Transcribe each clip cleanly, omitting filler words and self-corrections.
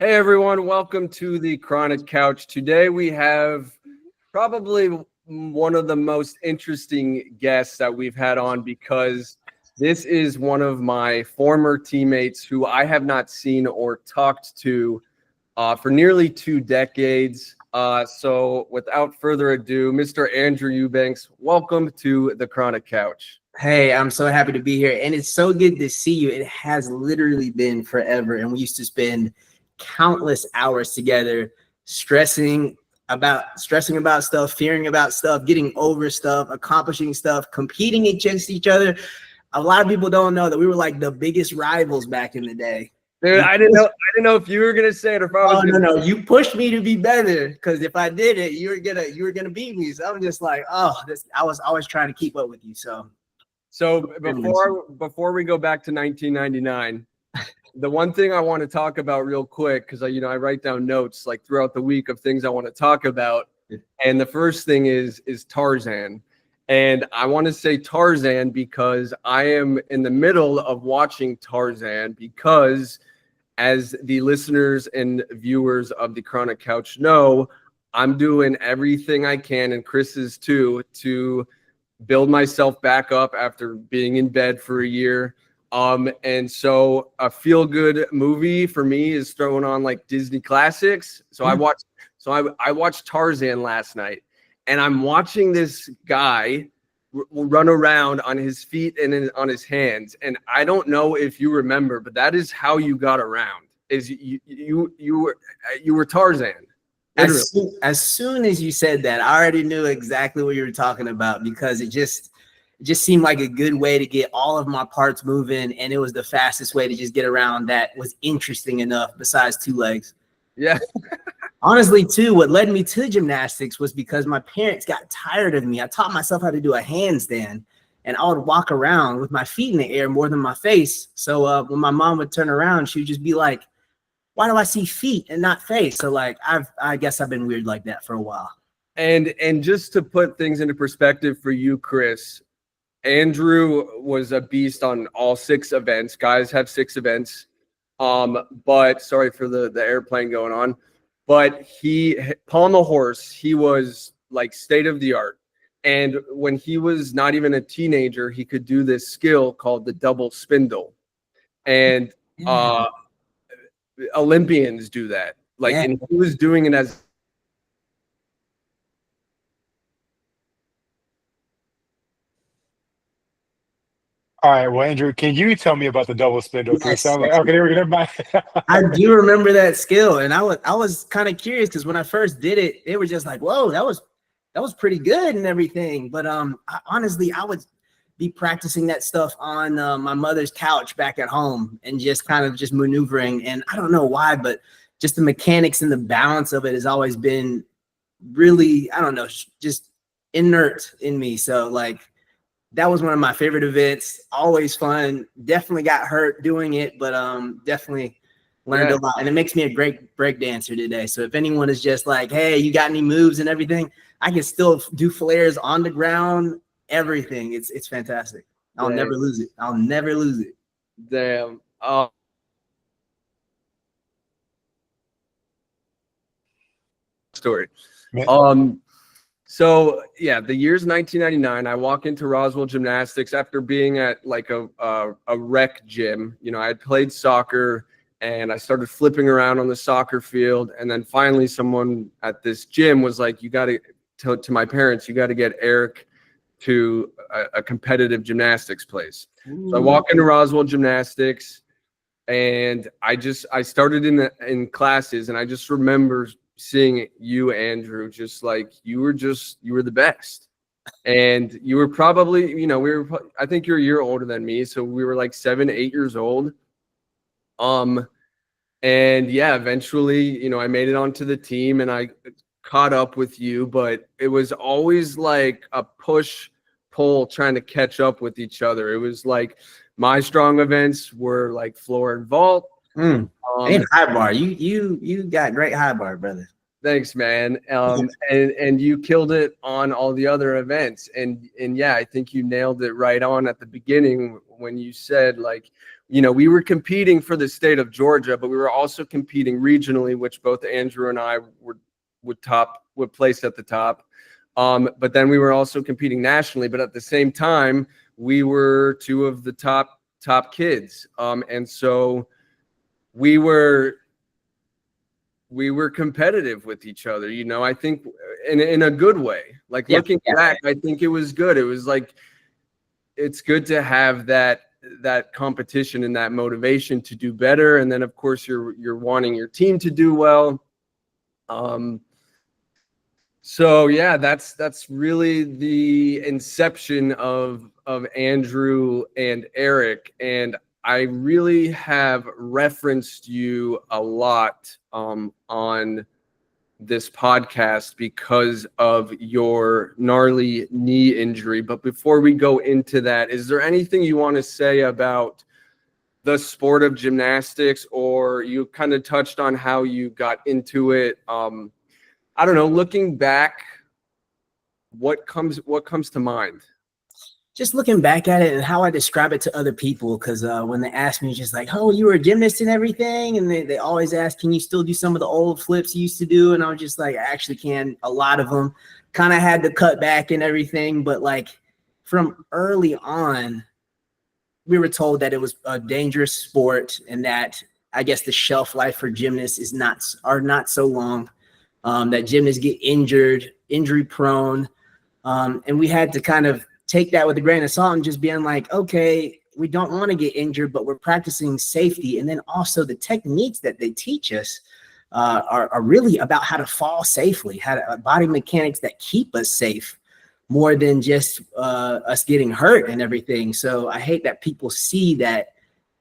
Hey everyone, welcome to the Chronic Couch. Today we have probably one of the most interesting guests that we've had on because this is one of my former teammates who I have not seen or talked to for nearly 2 decades. So without further ado, Mr. Andrew Eubanks, welcome to the Chronic Couch. Hey, I'm so happy to be here, and it's so good to see you. It has literally been forever, and we used to spend countless hours together stressing about stuff, fearing about stuff, getting over stuff, accomplishing stuff, competing against each other. A lot of people don't know that we were like the biggest rivals back in the day. Dude, I didn't know if you were gonna say it or if I was. No. You pushed me to be better because if I did it, you were gonna beat me. So I'm just like, I was always trying to keep up with you. So before we go back to 1999, the one thing I want to talk about real quick, because I write down notes like throughout the week of things I want to talk about, and the first thing is Tarzan, and I want to say Tarzan because I am in the middle of watching Tarzan because, as the listeners and viewers of the Chronic Couch know, I'm doing everything I can, and Chris is too, to build myself back up after being in bed for a year. And so a feel-good movie for me is throwing on like Disney classics. So I watched Tarzan last night, and I'm watching this guy run around on his feet and on his hands. And I don't know if you remember, but that is how you got around. Is you were Tarzan. As soon as you said that, I already knew exactly what you were talking about because it just seemed like a good way to get all of my parts moving, and it was the fastest way to just get around that was interesting enough besides 2 legs. Yeah. Honestly, too, what led me to gymnastics was because my parents got tired of me. I taught myself how to do a handstand, and I would walk around with my feet in the air more than my face. So when my mom would turn around, she would just be like, why do I see feet and not face? So like, I guess I've been weird like that for a while. And just to put things into perspective for you, Chris, Andrew was a beast on all 6 events. Guys have 6 events. But sorry for the airplane going on. But Pommel horse, he was like state of the art. And when he was not even a teenager, he could do this skill called the double spindle. And Olympians do that. And he was doing it as All right, well, Andrew, can you tell me about the double spindle? Yes. I'm like, okay, never mind. I do remember that skill, and I was kind of curious because when I first did it, they were just like, "Whoa, that was pretty good and everything." But honestly, I would be practicing that stuff on my mother's couch back at home and just kind of just maneuvering. And I don't know why, but just the mechanics and the balance of it has always been really, I don't know, just inert in me. So like, that was one of my favorite events. Always fun. Definitely got hurt doing it, but definitely learned a lot. And it makes me a great break dancer today. So if anyone is just like, hey, you got any moves and everything, I can still do flares on the ground, everything. It's fantastic. I'll never lose it. I'll never lose it. Damn. Story. So yeah, the year's 1999. I walk into Roswell Gymnastics after being at like a rec gym. I had played soccer and I started flipping around on the soccer field. And then finally someone at this gym was like, you got to my parents, you got to get Eric to a competitive gymnastics place. So I walk into Roswell Gymnastics and I started in classes, and I just remember seeing you, Andrew, just like you were the best. And you were probably, I think you're a year older than me. So we were like 7, 8 years old. And yeah, eventually, I made it onto the team and I caught up with you, but it was always like a push pull trying to catch up with each other. It was like my strong events were like floor and vault. And high bar. You got great high bar, brother. Thanks, man. And you killed it on all the other events. And yeah, I think you nailed it right on at the beginning when you said like we were competing for the state of Georgia, but we were also competing regionally, which both Andrew and I would place at the top. But then we were also competing nationally, but at the same time, we were two of the top kids. And so we were competitive with each other, I think in a good way. Like looking back, I think it was good. It was like, it's good to have that competition and that motivation to do better. And then of course you're wanting your team to do well. So yeah, that's really the inception of Andrew and Eric. And I really have referenced you a lot on this podcast because of your gnarly knee injury. But before we go into that, is there anything you want to say about the sport of gymnastics, or you kind of touched on how you got into it? I don't know, looking back, what comes to mind? Just looking back at it and how I describe it to other people, because when they ask me, just like, oh, you were a gymnast and everything, and they always ask, can you still do some of the old flips you used to do? And I was just like, I actually can. A lot of them kind of had to cut back and everything, but like from early on, we were told that it was a dangerous sport and that I guess the shelf life for gymnasts are not so long, that gymnasts get injured, injury prone, and we had to kind of take that with a grain of salt and just being like, okay, we don't want to get injured, but we're practicing safety. And then also the techniques that they teach us are really about how to fall safely, how to body mechanics that keep us safe more than just us getting hurt and everything. So I hate that people see that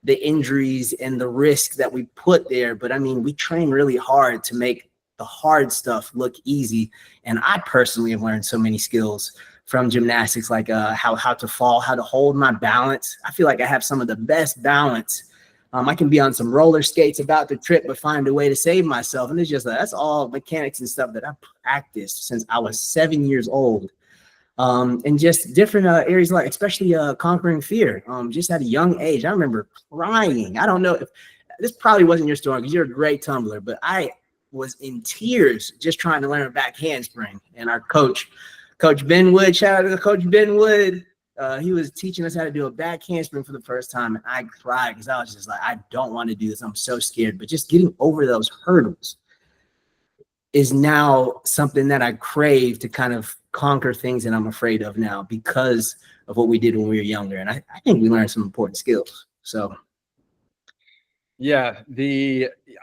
the injuries and the risk that we put there. But I mean, we train really hard to make the hard stuff look easy. And I personally have learned so many skills from gymnastics, like how to fall, how to hold my balance. I feel like I have some of the best balance. I can be on some roller skates about to trip, but find a way to save myself. And it's just that's all mechanics and stuff that I practiced since I was 7 years old. And just different areas, like especially conquering fear. Just at a young age, I remember crying. I don't know if this probably wasn't your story because you're a great tumbler, but I was in tears just trying to learn a back handspring. And our Coach Ben Wood, shout out to Coach Ben Wood. He was teaching us how to do a back handspring for the first time. And I cried because I was just like, I don't want to do this. I'm so scared. But just getting over those hurdles is now something that I crave to kind of conquer things that I'm afraid of now because of what we did when we were younger. And I think we learned some important skills. So. Yeah,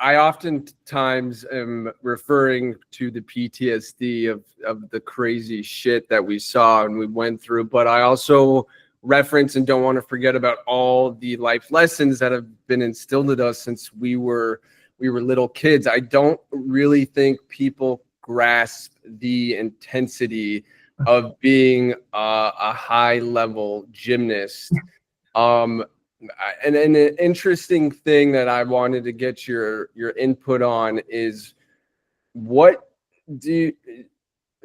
I oftentimes am referring to the PTSD of the crazy shit that we saw and we went through, but I also reference and don't want to forget about all the life lessons that have been instilled in us since we were little kids. I don't really think people grasp the intensity of being a high level gymnast. And an interesting thing that I wanted to get your input on is, what did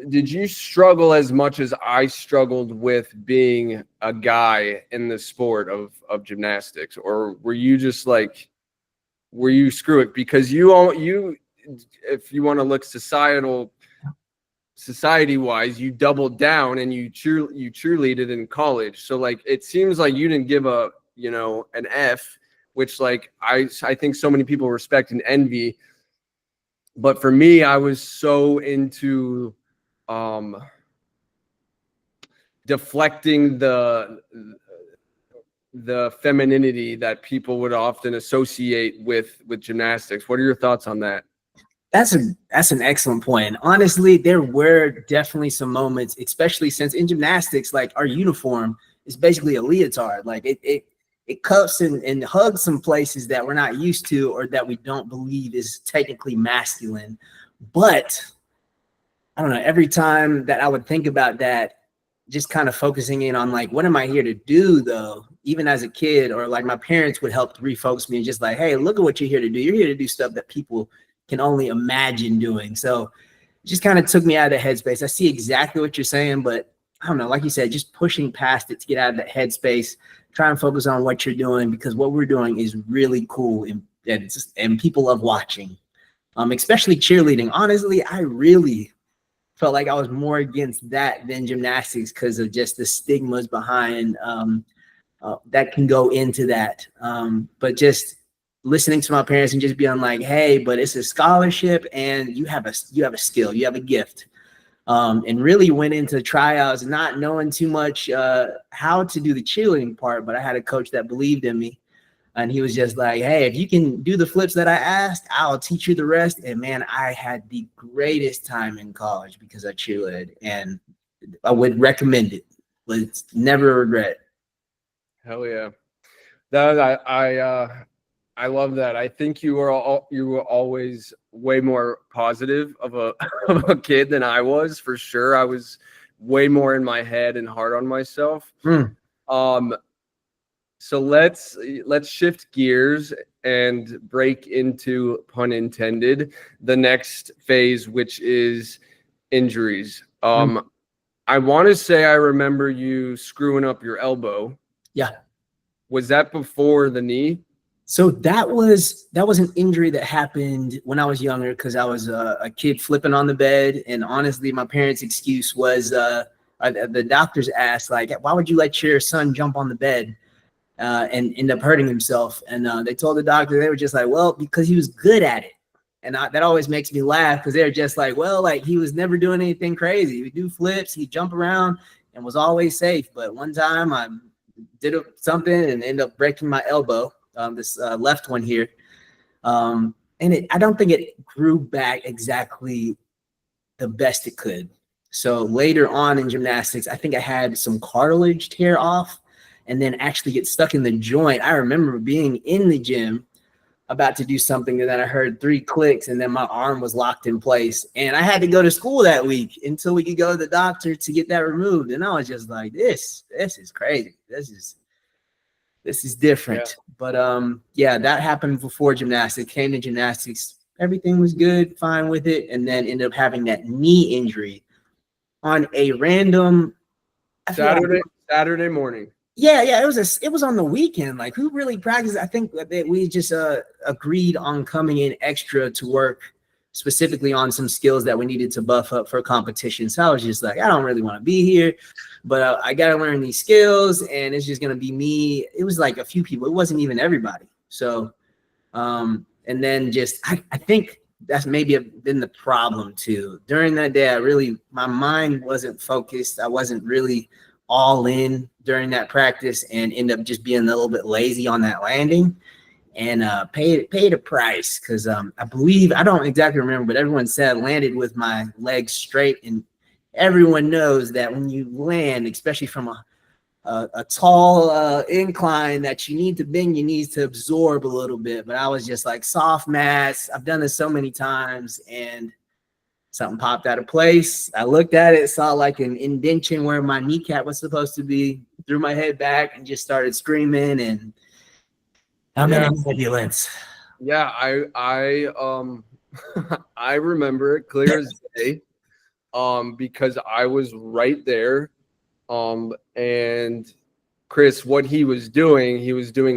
you struggle as much as I struggled with being a guy in the sport of gymnastics, or were you just like, were you screw it? Because you if you want to look society wise, you doubled down and you cheerleaded in college. So like, it seems like you didn't give an F, which like I think so many people respect and envy. But for me, I was so into deflecting the femininity that people would often associate with gymnastics. What are your thoughts on that? That's an excellent point. And honestly, there were definitely some moments, especially since in gymnastics, like our uniform is basically a leotard. Like it cuffs and hugs some places that we're not used to or that we don't believe is technically masculine. But I don't know, every time that I would think about that, just kind of focusing in on like, what am I here to do though? Even as a kid, or like my parents would help refocus me and just like, hey, look at what you're here to do. You're here to do stuff that people can only imagine doing. So it just kind of took me out of the headspace. I see exactly what you're saying, but I don't know, like you said, just pushing past it to get out of that headspace try and focus on what you're doing, because what we're doing is really cool, and people love watching, especially cheerleading. Honestly, I really felt like I was more against that than gymnastics because of just the stigmas behind that can go into that. But just listening to my parents and just being like, hey, but it's a scholarship and you have a skill, you have a gift. And really went into tryouts not knowing too much how to do the cheerleading part, but I had a coach that believed in me. And he was just like, hey, if you can do the flips that I asked, I'll teach you the rest. And man, I had the greatest time in college because I cheerleaded, and I would recommend it. But never regret. Hell yeah. I love that. I think you were always way more positive of a kid than I was, for sure. I was way more in my head and hard on myself. So let's shift gears and break into, pun intended, the next phase, which is injuries. I want to say I remember you screwing up your elbow. Yeah. Was that before the knee? So that was an injury that happened when I was younger, because I was a kid flipping on the bed. And honestly, my parents' excuse was the doctors asked, like, why would you let your son jump on the bed and end up hurting himself? And they told the doctor, they were just like, well, because he was good at it. And that always makes me laugh, because they're just like, well, like, he was never doing anything crazy. He would do flips, he'd jump around, and was always safe. But one time I did something and ended up breaking my elbow, this left one here. And I don't think it grew back exactly the best it could. So later on in gymnastics, I think I had some cartilage tear off and then actually get stuck in the joint. I remember being in the gym about to do something, and then I heard 3 clicks, and then my arm was locked in place. And I had to go to school that week until we could go to the doctor to get that removed. And I was just like, this is crazy. This is different. Yeah. But yeah, that happened before gymnastics. Came to gymnastics, everything was good, fine with it, and then ended up having that knee injury on a random Saturday morning. Yeah, it was on the weekend. Like, who really practiced? I think that we just agreed on coming in extra to work specifically on some skills that we needed to buff up for competition. So I was just like, I don't really want to be here, but I got to learn these skills, and it's just going to be me. It was like a few people. It wasn't even everybody. So, and then just, I think that's maybe been the problem too. During that day, my mind wasn't focused. I wasn't really all in during that practice, and end up just being a little bit lazy on that landing, and paid a price, because I believe, I don't exactly remember, but everyone said landed with my legs straight, and everyone knows that when you land, especially from a tall incline, that you need to bend your knees to absorb a little bit. But I was just like, soft mats, I've done this so many times, and something popped out of place. I looked at it, saw like an indentation where my kneecap was supposed to be, threw my head back and just started screaming, and I'm in an ambulance. Yeah, I I remember it clear as day, because I was right there. And Chris, what he was doing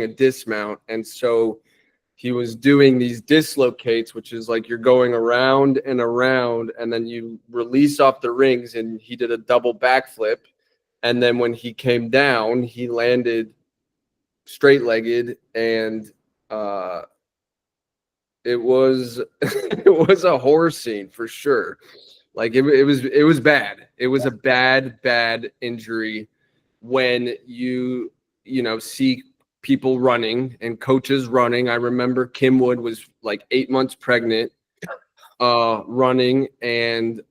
a dismount, and so he was doing these dislocates, which is like you're going around and around, and then you release off the rings, and he did a double backflip. And then when he came down, he landed straight-legged, and it was it was a horror scene for sure. Like it was bad. It was a bad injury when you see people running and coaches running. I remember Kim Wood was like 8 months pregnant, running, and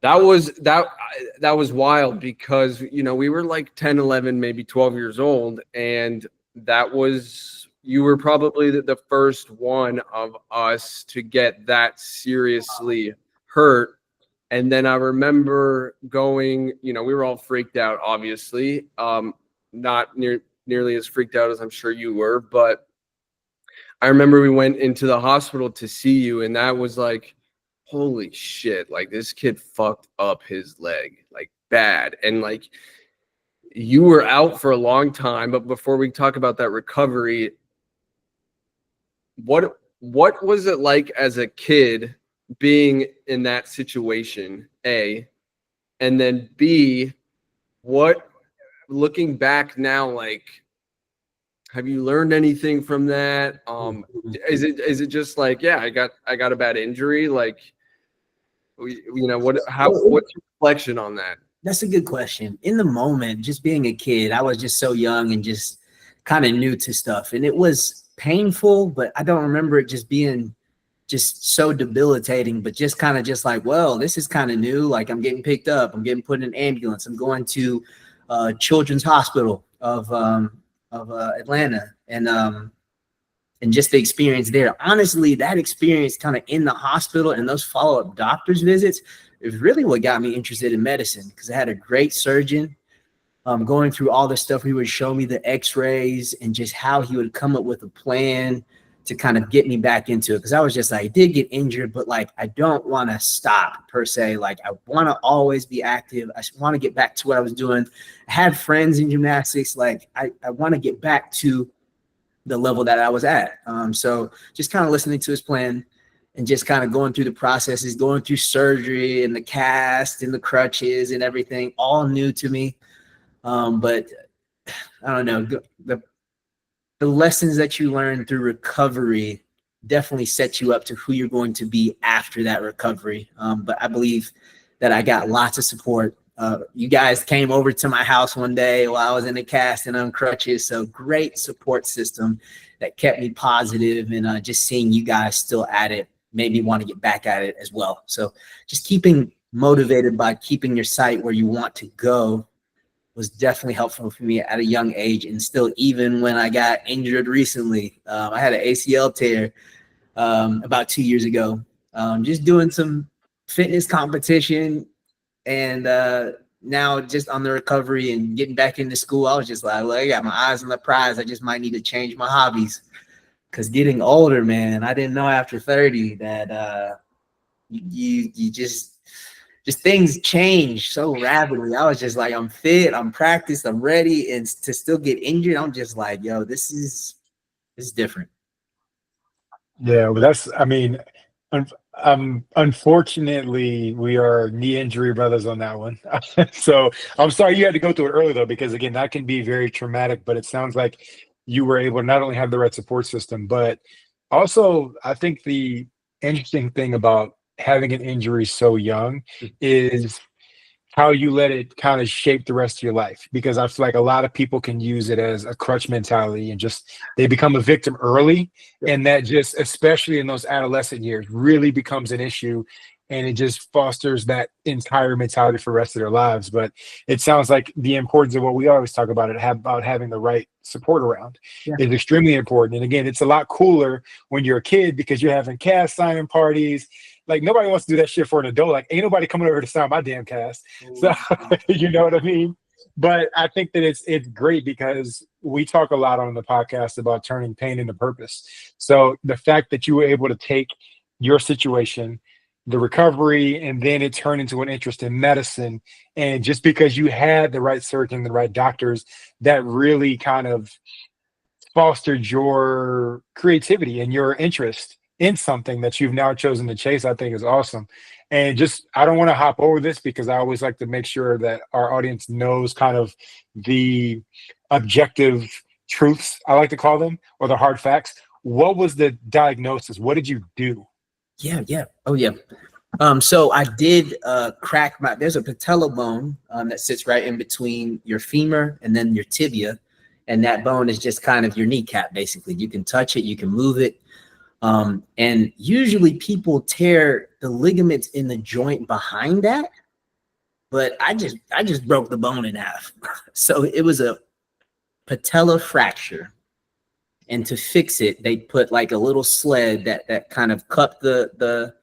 that was wild, because we were like 10, 11, maybe 12 years old, and you were probably the first one of us to get that seriously hurt. And then I remember going, we were all freaked out, obviously, not nearly as freaked out as I'm sure you were, but I remember we went into the hospital to see you, and that was like, holy shit, like this kid fucked up his leg, like bad. And like you were out for a long time, but before we talk about that recovery, what was it like as a kid being in that situation, A, and then B, what, looking back now, like, have you learned anything from that? Is it just like, yeah, I got a bad injury, like, what's your reflection on that? That's a good question. In the moment, just being a kid, I was just so young and just kind of new to stuff, and it was painful, but I don't remember it just being just so debilitating, but just kind of just like, well, this is kind of new. Like, I'm getting picked up, I'm getting put in an ambulance, I'm going to Children's Hospital of Atlanta, and just the experience there. Honestly, that experience kind of in the hospital and those follow-up doctor's visits is really what got me interested in medicine, because I had a great surgeon going through all the stuff. He would show me the x-rays and just how he would come up with a plan to kind of get me back into it. Because I was just like, I did get injured, but like, I don't want to stop per se. Like, I want to always be active. I want to get back to what I was doing. I had friends in gymnastics. Like, I want to get back to the level that I was at. So just kind of listening to his plan and just kind of going through the processes, going through surgery and the cast and the crutches and everything, all new to me. But I don't know, the lessons that you learn through recovery definitely set you up to who you're going to be after that recovery. But I believe that I got lots of support. You guys came over to my house one day while I was in the cast and on crutches. So great support system that kept me positive, and just seeing you guys still at it made me want to get back at it as well. So just keeping motivated by keeping your sight where you want to go was definitely helpful for me at a young age. And still, even when I got injured recently, I had an ACL tear about 2 years ago, just doing some fitness competition. And now just on the recovery and getting back into school, I was just like, I got my eyes on the prize. I just might need to change my hobbies, because getting older, man, I didn't know after 30 that you just things change so rapidly. I was just like, I'm fit, I'm practiced, I'm ready, and to still get injured, I'm just like, yo, this is different. Yeah, well, unfortunately, we are knee injury brothers on that one. So I'm sorry you had to go through it early though, because again, that can be very traumatic. But it sounds like you were able to not only have the right support system, but also I think the interesting thing about having an injury so young is how you let it kind of shape the rest of your life. Because I feel like a lot of people can use it as a crutch mentality and just they become a victim early. And that just, especially in those adolescent years, really becomes an issue. And it just fosters that entire mentality for the rest of their lives. But it sounds like the importance of what we always talk about, about having the right support around is extremely important. And again, it's a lot cooler when you're a kid because you're having cast signing parties. Like, nobody wants to do that shit for an adult. Like, ain't nobody coming over to sign my damn cast. So you know what I mean? But I think that it's great because we talk a lot on the podcast about turning pain into purpose. So the fact that you were able to take your situation, the recovery, and then it turned into an interest in medicine, and just because you had the right surgeon, the right doctors, that really kind of fostered your creativity and your interest in something that you've now chosen to chase, I think is awesome. And just, I don't want to hop over this because I always like to make sure that our audience knows kind of the objective truths, I like to call them, or the hard facts. What was the diagnosis? What did you do? Oh yeah. So I did crack there's a patella bone that sits right in between your femur and then your tibia. And that bone is just kind of your kneecap, basically. You can touch it, you can move it. And usually people tear the ligaments in the joint behind that, but I just broke the bone in half. So it was a patella fracture. And to fix it, they put like a little sled that kind of cupped the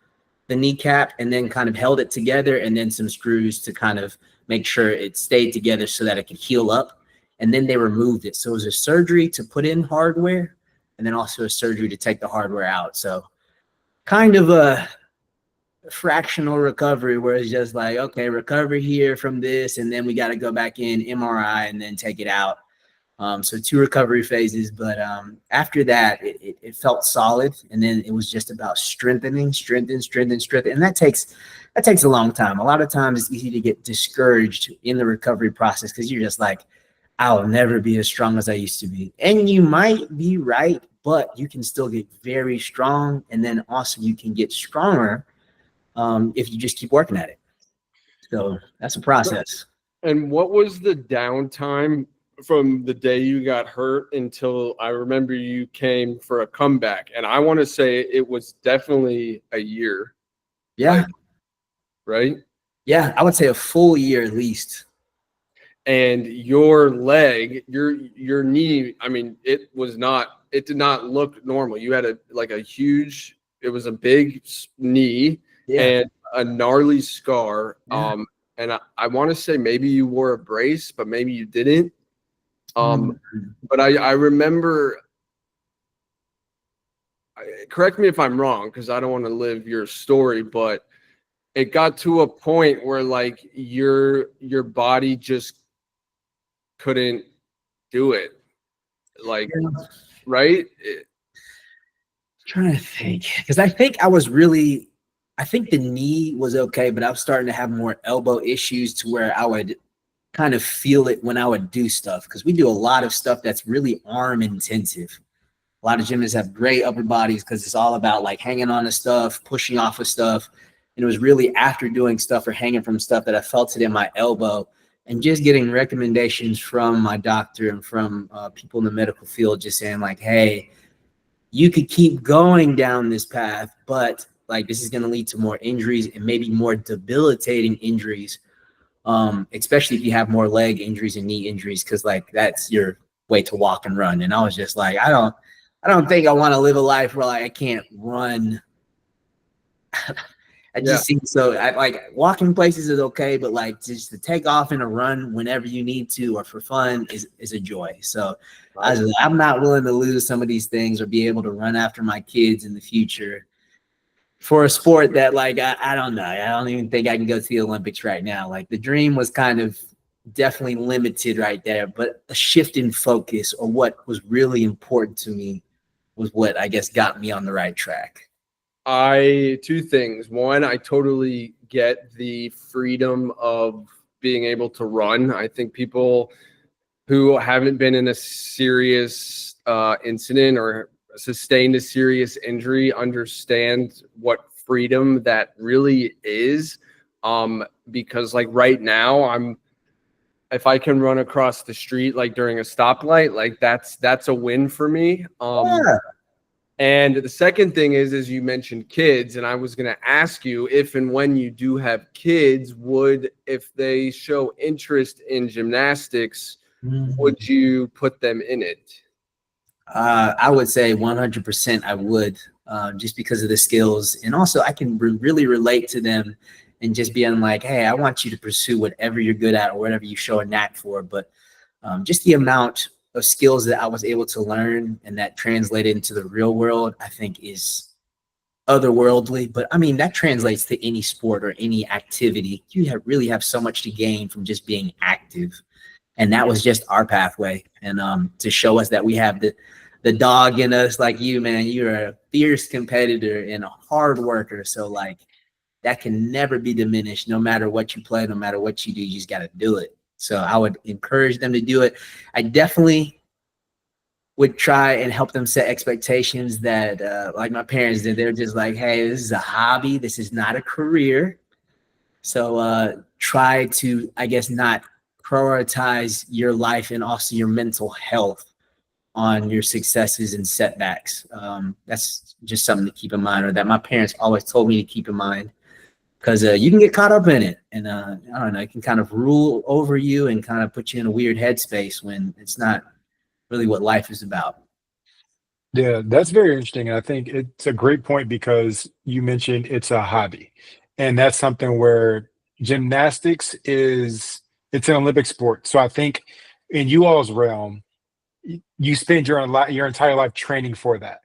kneecap and then kind of held it together, and then some screws to kind of make sure it stayed together so that it could heal up. And then they removed it. So it was a surgery to put in hardware, and then also a surgery to take the hardware out. So kind of fractional recovery where it's just like, okay, recover here from this, and then we got to go back in MRI and then take it out. So 2 recovery phases, but after that, it felt solid, and then it was just about strengthening, and that takes a long time. A lot of times, it's easy to get discouraged in the recovery process because you're just like, I'll never be as strong as I used to be, and you might be right, but you can still get very strong, and then also you can get stronger if you just keep working at it. So that's a process. And what was the downtime from the day you got hurt until I remember you came for a comeback? And I want to say it was definitely a year. Yeah. Like, right? Yeah, I would say a full year at least. And your leg, your knee, I mean, it did not look normal. You had it was a big knee and a gnarly scar. Yeah. And I want to say maybe you wore a brace, but maybe you didn't. But I remember, correct me if I'm wrong, because I don't want to live your story, but it got to a point where like your body just couldn't do it. Like, right? Trying to think, because I think the knee was okay, but I was starting to have more elbow issues to where I would kind of feel it when I would do stuff, because we do a lot of stuff that's really arm intensive. A lot of gymnasts have great upper bodies because it's all about like hanging on to stuff, pushing off of stuff. And it was really after doing stuff or hanging from stuff that I felt it in my elbow, and just getting recommendations from my doctor and from people in the medical field just saying like, hey, you could keep going down this path, but like this is going to lead to more injuries and maybe more debilitating injuries, especially if you have more leg injuries and knee injuries, because like that's your way to walk and run. And I was just like, I don't think I want to live a life where like I can't run. I just seem so like walking places is okay, but like just to take off and a run whenever you need to or for fun is a joy. So I'm not willing to lose some of these things or be able to run after my kids in the future for a sport that like I don't know. I don't even think I can go to the Olympics right now. Like the dream was kind of definitely limited right there, but a shift in focus or what was really important to me was what I guess got me on the right track. 2 things. One, I totally get the freedom of being able to run. I think people who haven't been in a serious incident or sustained a serious injury understand what freedom that really is. Because like right now, if I can run across the street like during a stoplight, like that's a win for me. And the second thing is you mentioned kids, and I was going to ask you if and when you do have kids, if they show interest in gymnastics, would you put them in it? I would say 100% I would, just because of the skills. And also I can really relate to them and just being like, hey, I want you to pursue whatever you're good at or whatever you show a knack for. But just the amount of skills that I was able to learn and that translated into the real world, I think is otherworldly. But I mean, that translates to any sport or any activity. You really have so much to gain from just being active. And that was just our pathway. And to show us that we have the dog in us, like you, man, you're a fierce competitor and a hard worker. So like that can never be diminished, no matter what you play, no matter what you do, you just got to do it. So I would encourage them to do it. I definitely would try and help them set expectations that like my parents did. They're just like, hey, this is a hobby. This is not a career. So try to, I guess, not prioritize your life and also your mental health on your successes and setbacks. That's just something to keep in mind, or that my parents always told me to keep in mind. Because you can get caught up in it, and I don't know, it can kind of rule over you and kind of put you in a weird headspace when it's not really what life is about. Yeah, that's very interesting. And I think it's a great point because you mentioned it's a hobby. And that's something where gymnastics it's an Olympic sport. So I think in you all's realm, you spend your entire life training for that,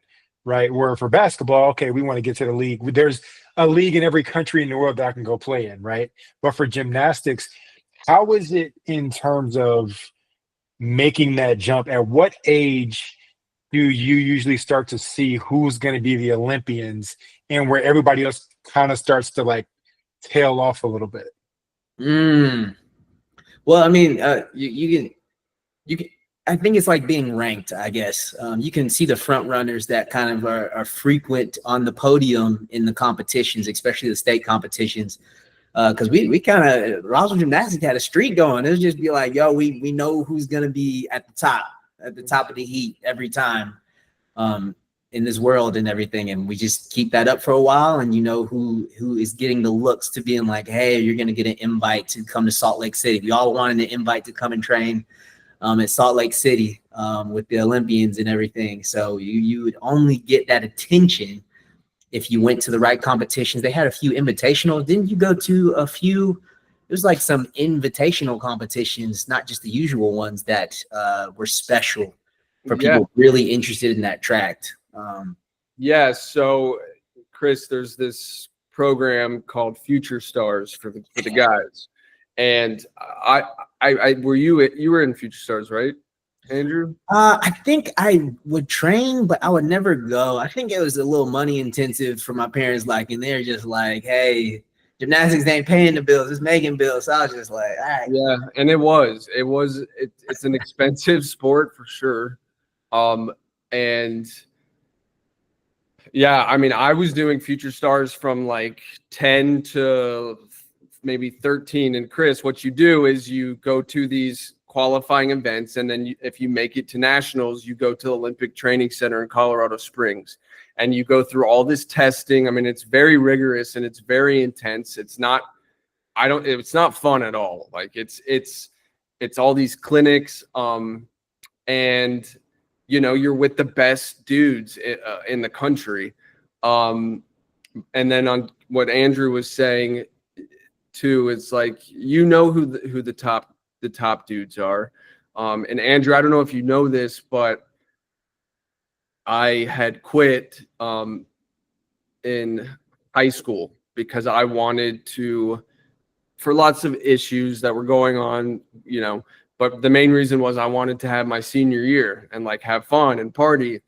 right? Where for basketball, okay, we want to get to the league. There's a league in every country in the world that I can go play in, right? But for gymnastics, how is it in terms of making that jump? At what age do you usually start to see who's going to be the Olympians and where everybody else kind of starts to like tail off a little bit? Well, I mean, you can, I think it's like being ranked, I guess. You can see the front runners that kind of are frequent on the podium in the competitions, especially the state competitions. Because we kind of, Roswell Gymnastics had a streak going. It would just be like, yo, we know who's going to be at the top of the heat every time in this world and everything. And we just keep that up for a while. And you know who is getting the looks to being like, hey, you're going to get an invite to come to Salt Lake City. We all wanted an invite to come and train at Salt Lake City with the Olympians and everything. So you would only get that attention if you went to the right competitions. They had a few invitational. Didn't you go to a few? There's like some invitational competitions, not just the usual ones that were special for people really interested in that track. Yeah. So, Chris, there's this program called Future Stars for the guys, and I were you were in Future Stars, right, Andrew? I think I would train, but I would never go. I think it was a little money intensive for my parents, like, and they're just like, hey, gymnastics ain't paying the bills, it's making bills. So I was just like, all right. Yeah, and it's an expensive sport for sure. And yeah, I mean, I was doing Future Stars from like 10 to maybe 13. And Chris, what you do is you go to these qualifying events, and then if you make it to nationals, you go to the Olympic Training Center in Colorado Springs, and you go through all this testing. I mean, it's very rigorous and it's very intense. It's not fun at all. Like it's all these clinics, and you know, you're with the best dudes in the country. And then on what Andrew was saying too, it's like, you know, who the top dudes are. And Andrew, I don't know if you know this, but I had quit in high school because I wanted to, for lots of issues that were going on, you know, but the main reason was I wanted to have my senior year and like have fun and party.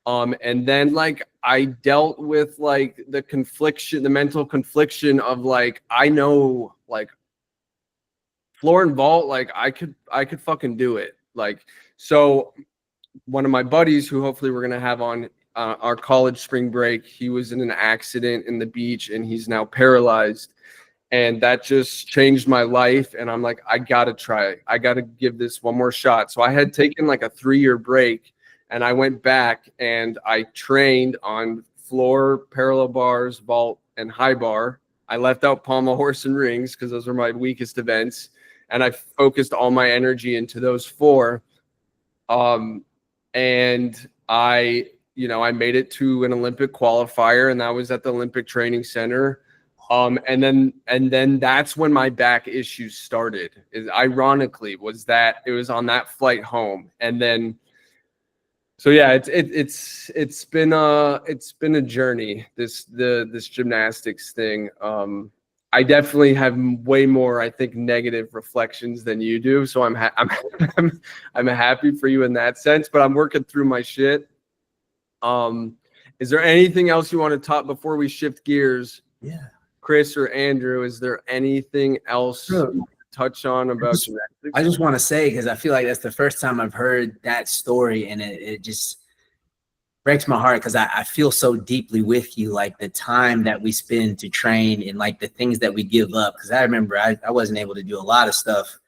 And then like I dealt with like the mental confliction of like, I know like floor and vault, like I could fucking do it. Like, so one of my buddies who hopefully we're going to have on our college spring break, he was in an accident in the beach and he's now paralyzed. And that just changed my life. And I'm like, I got to try it. I got to give this one more shot. So I had taken like a 3-year break, and I went back and I trained on floor, parallel bars, vault, and high bar. I left out Pommel, horse, and rings because those were my weakest events. And I focused all my energy into those 4. And I made it to an Olympic qualifier, and that was at the Olympic Training Center. And then that's when my back issues started. Ironically, was that it was on that flight home. And then, so yeah, it's been a journey, this gymnastics thing. I definitely have way more, I think, negative reflections than you do. So I'm happy for you in that sense, but I'm working through my shit. Is there anything else you want to talk before we shift gears? Yeah. Chris or Andrew, is there anything else to touch on about gymnastics? I just want to say, because I feel like that's the first time I've heard that story, and it just breaks my heart because I feel so deeply with you, like the time that we spend to train and like the things that we give up. Because I remember I wasn't able to do a lot of stuff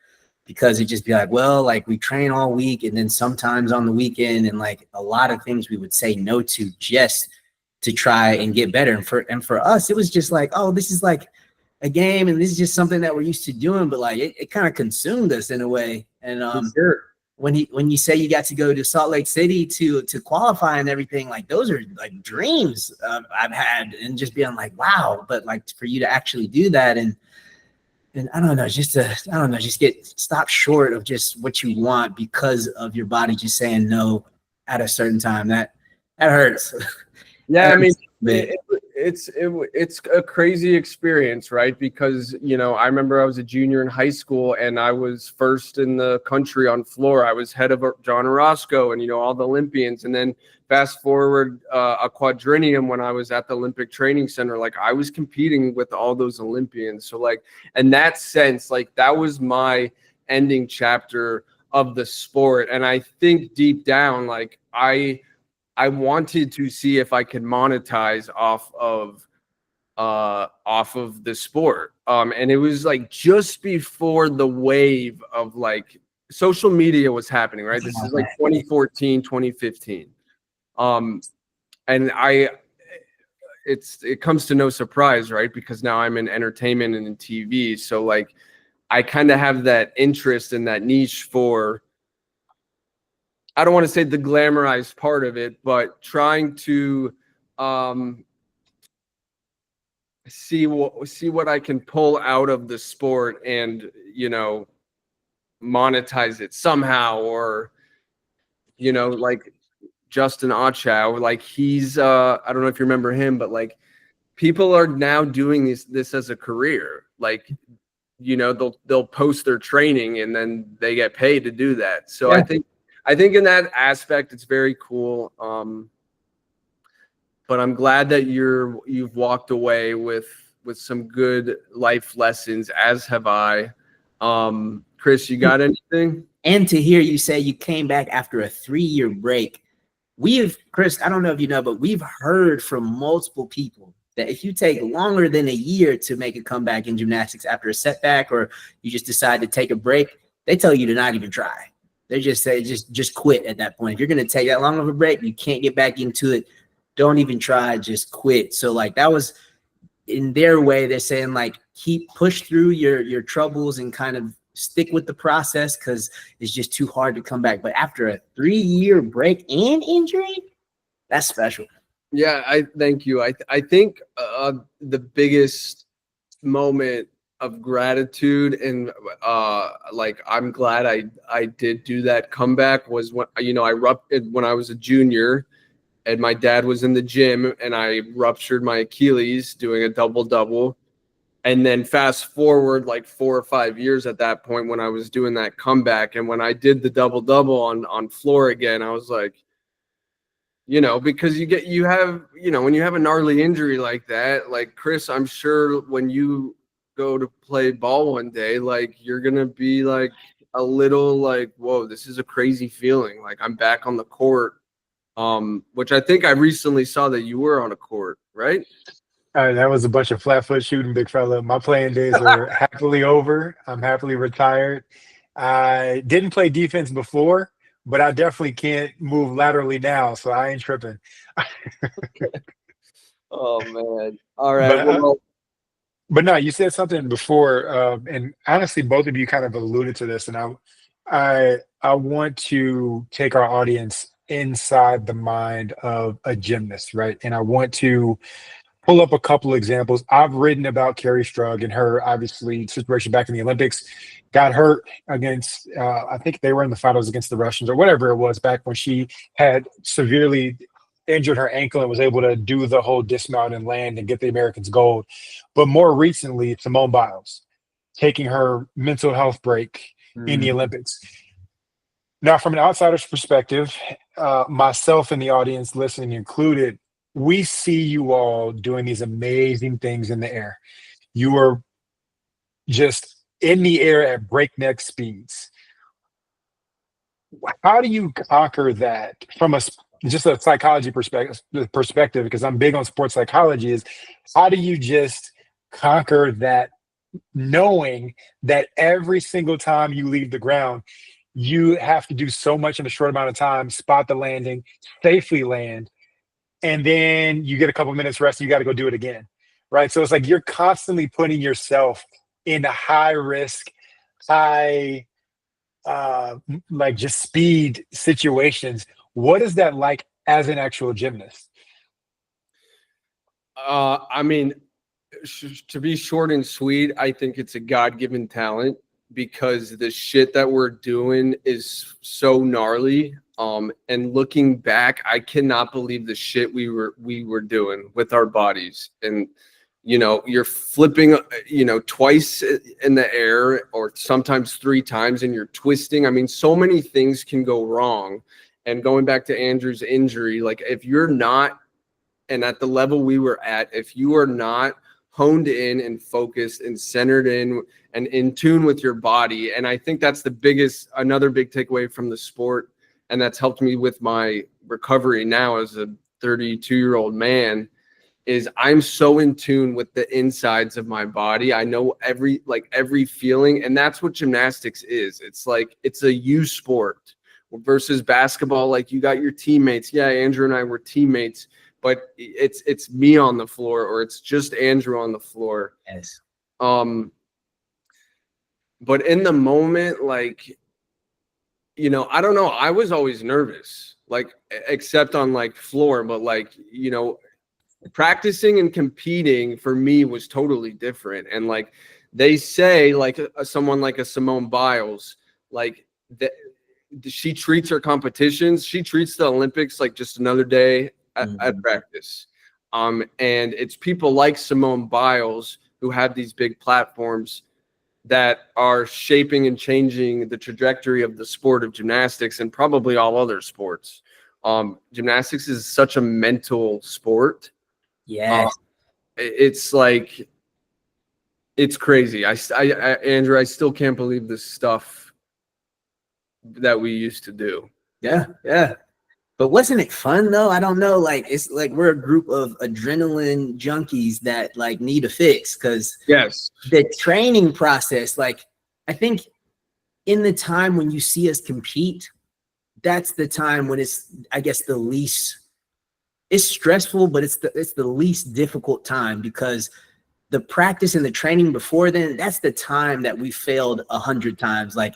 because it'd just be like, well, like we train all week and then sometimes on the weekend, and like a lot of things we would say no to just to try and get better. And for us, it was just like, oh, this is like a game and this is just something that we're used to doing, but like it kind of consumed us in a way. And sure. When you say you got to go to Salt Lake City to qualify and everything, like those are like dreams I've had, and just being like, wow, but like for you to actually do that and I don't know, just stop short of just what you want because of your body just saying no at a certain time, that hurts. Yeah, I mean, it's a crazy experience, right? Because, you know, I remember I was a junior in high school and I was first in the country on floor. I was head of John Orozco and, you know, all the Olympians. And then fast forward a quadrennium when I was at the Olympic Training Center, like I was competing with all those Olympians. So like, in that sense, like that was my ending chapter of the sport. And I think deep down, like I wanted to see if I could monetize off of the sport. And it was like just before the wave of like social media was happening, right? This is like 2014, 2015. And it comes to no surprise, right? Because now I'm in entertainment and in TV. So like I kind of have that interest in that niche for, I don't want to say the glamorized part of it, but trying to see what I can pull out of the sport and, you know, monetize it somehow. Or, you know, like Justin Achow, like he's I don't know if you remember him, but like people are now doing this as a career. Like, you know, they'll post their training and then they get paid to do that. So yeah. I think in that aspect, it's very cool. But I'm glad that you've walked away with some good life lessons, as have I. Chris, you got anything? And to hear you say you came back after a 3-year break. Chris, I don't know if you know, but we've heard from multiple people that if you take longer than a year to make a comeback in gymnastics after a setback, or you just decide to take a break, they tell you to not even try. They just say, just quit at that point. If you're going to take that long of a break, you can't get back into it. Don't even try, just quit. So like that was in their way. They're saying like, push through your troubles and kind of stick with the process because it's just too hard to come back. But after a 3-year break and injury, that's special. Yeah, I thank you. I think the biggest moment of gratitude and like I'm glad I did do that comeback was when, you know, I ruptured when I was a junior and my dad was in the gym and I ruptured my Achilles doing a double. And then fast forward like 4 or 5 years at that point when I was doing that comeback, and when I did the double on floor again, I was like, you know, because you have when you have a gnarly injury like that, like Chris, I'm sure when you go to play ball one day, like you're gonna be like a little like, whoa, this is a crazy feeling. Like I'm back on the court, which I think I recently saw that you were on a court, right? That was a bunch of flat foot shooting, big fella. My playing days are happily over. I'm happily retired. I didn't play defense before, but I definitely can't move laterally now, so I ain't tripping. Oh man! All right. But no, you said something before, and honestly, both of you kind of alluded to this, and I want to take our audience inside the mind of a gymnast, right? And I want to pull up a couple of examples. I've written about Carrie Strug and her obviously situation back in the Olympics. Got hurt against, I think they were in the finals against the Russians or whatever it was back when she had severely injured her ankle and was able to do the whole dismount and land and get the Americans gold. But more recently, Simone Biles taking her mental health break in the Olympics. Now, from an outsider's perspective, myself and the audience listening included, we see you all doing these amazing things in the air. You are just in the air at breakneck speeds. How do you conquer that from just a psychology perspective? Because I'm big on sports psychology, is how do you just conquer that, knowing that every single time you leave the ground, you have to do so much in a short amount of time, spot the landing, safely land, and then you get a couple minutes rest and you got to go do it again, right? So it's like you're constantly putting yourself in high risk, high like just speed situations. What is that like as an actual gymnast? I mean, to be short and sweet, I think it's a God-given talent because the shit that we're doing is so gnarly. And looking back, I cannot believe the shit we were doing with our bodies. And you're flipping, twice in the air, or sometimes 3 times, and you're twisting. I mean, so many things can go wrong. And going back to Andrew's injury, like, if you're not, and at the level we were at, if you are not honed in and focused and centered in and in tune with your body, and I think that's another big takeaway from the sport, and that's helped me with my recovery now as a 32-year-old man, is I'm so in tune with the insides of my body. I know every feeling, and that's what gymnastics is. It's like, it's a you sport versus basketball. Like, you got your teammates. Yeah, Andrew and I were teammates, but it's me on the floor, or it's just Andrew on the floor. Yes. But in the moment, like, I don't know. I was always nervous, like, except on like floor, but like, practicing and competing for me was totally different. And like, they say, like, someone like a Simone Biles, like, she treats her competitions, she treats the Olympics like just another day at practice. And it's people like Simone Biles who have these big platforms that are shaping and changing the trajectory of the sport of gymnastics, and probably all other sports. Gymnastics is such a mental sport. Yeah. It's like, it's crazy. Andrew, I still can't believe the stuff that we used to do. Yeah. Yeah. But wasn't it fun though? I don't know. Like, it's like we're a group of adrenaline junkies that like need a fix, because Yes. the training process, like, I think in the time when you see us compete, that's the time when it's, I guess, the least, it's stressful, but it's the least difficult time, because the practice and the training before then, that's the time that we failed 100 times. Like,